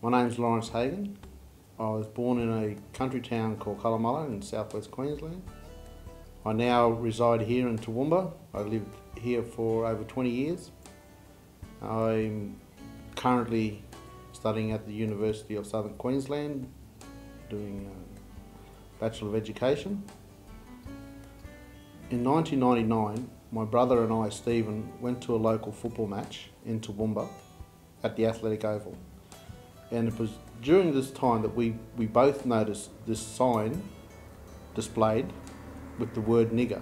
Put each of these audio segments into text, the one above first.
My name's Lawrence Hagan. I was born in a country town called Colomulla in southwest Queensland. I now reside here in Toowoomba. I lived here for over 20 years. I'm currently studying at the University of Southern Queensland, doing a Bachelor of Education. In 1999, my brother and I, Stephen, went to a local football match in Toowoomba at the Athletic Oval. And it was during this time that we both noticed this sign displayed with the word nigger.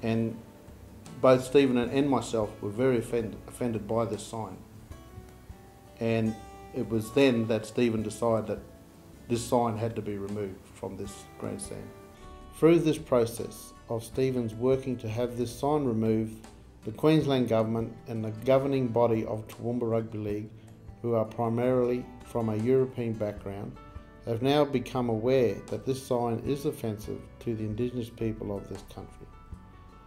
And both Stephen and myself were very offended by this sign. And it was then that Stephen decided that this sign had to be removed from this grandstand. Through this process of Stephen's working to have this sign removed, the Queensland Government and the governing body of Toowoomba Rugby League, who are primarily from a European background, have now become aware that this sign is offensive to the Indigenous people of this country.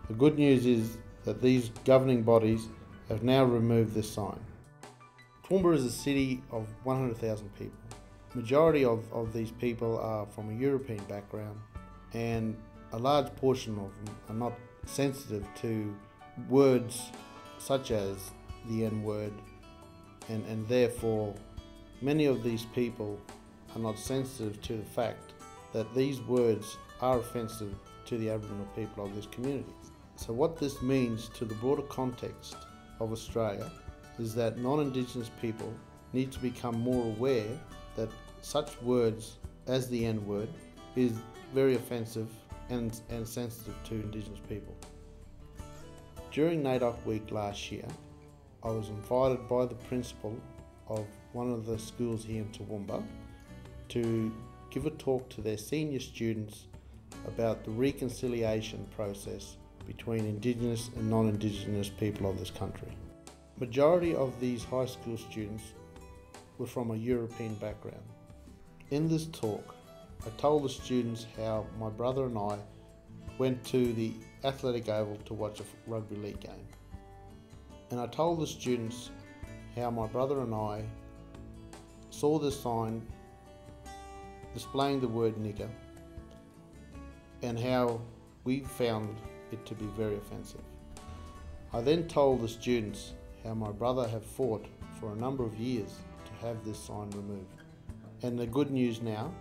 The good news is that these governing bodies have now removed this sign. Toowoomba is a city of 100,000 people. Majority of these people are from a European background, and a large portion of them are not sensitive to words such as the N-word, and therefore many of these people are not sensitive to the fact that these words are offensive to the Aboriginal people of this community. So what this means to the broader context of Australia is that non-Indigenous people need to become more aware that such words as the N-word is very offensive and sensitive to Indigenous people. During NAIDOC week last year, I was invited by the principal of one of the schools here in Toowoomba to give a talk to their senior students about the reconciliation process between Indigenous and non-Indigenous people of this country. Majority of these high school students were from a European background. In this talk, I told the students how my brother and I went to the Athletic Oval to watch a rugby league game. And I told the students how my brother and I saw this sign displaying the word nigger and how we found it to be very offensive. I then told the students how my brother had fought for a number of years to have this sign removed. And the good news now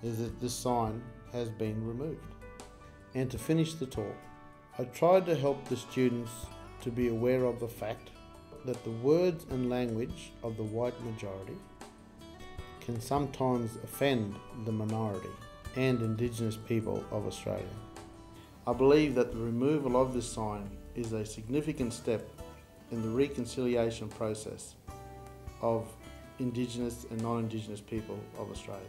is that this sign has been removed. And to finish the talk, I tried to help the students to be aware of the fact that the words and language of the white majority can sometimes offend the minority and Indigenous people of Australia. I believe that the removal of this sign is a significant step in the reconciliation process of Indigenous and non-Indigenous people of Australia.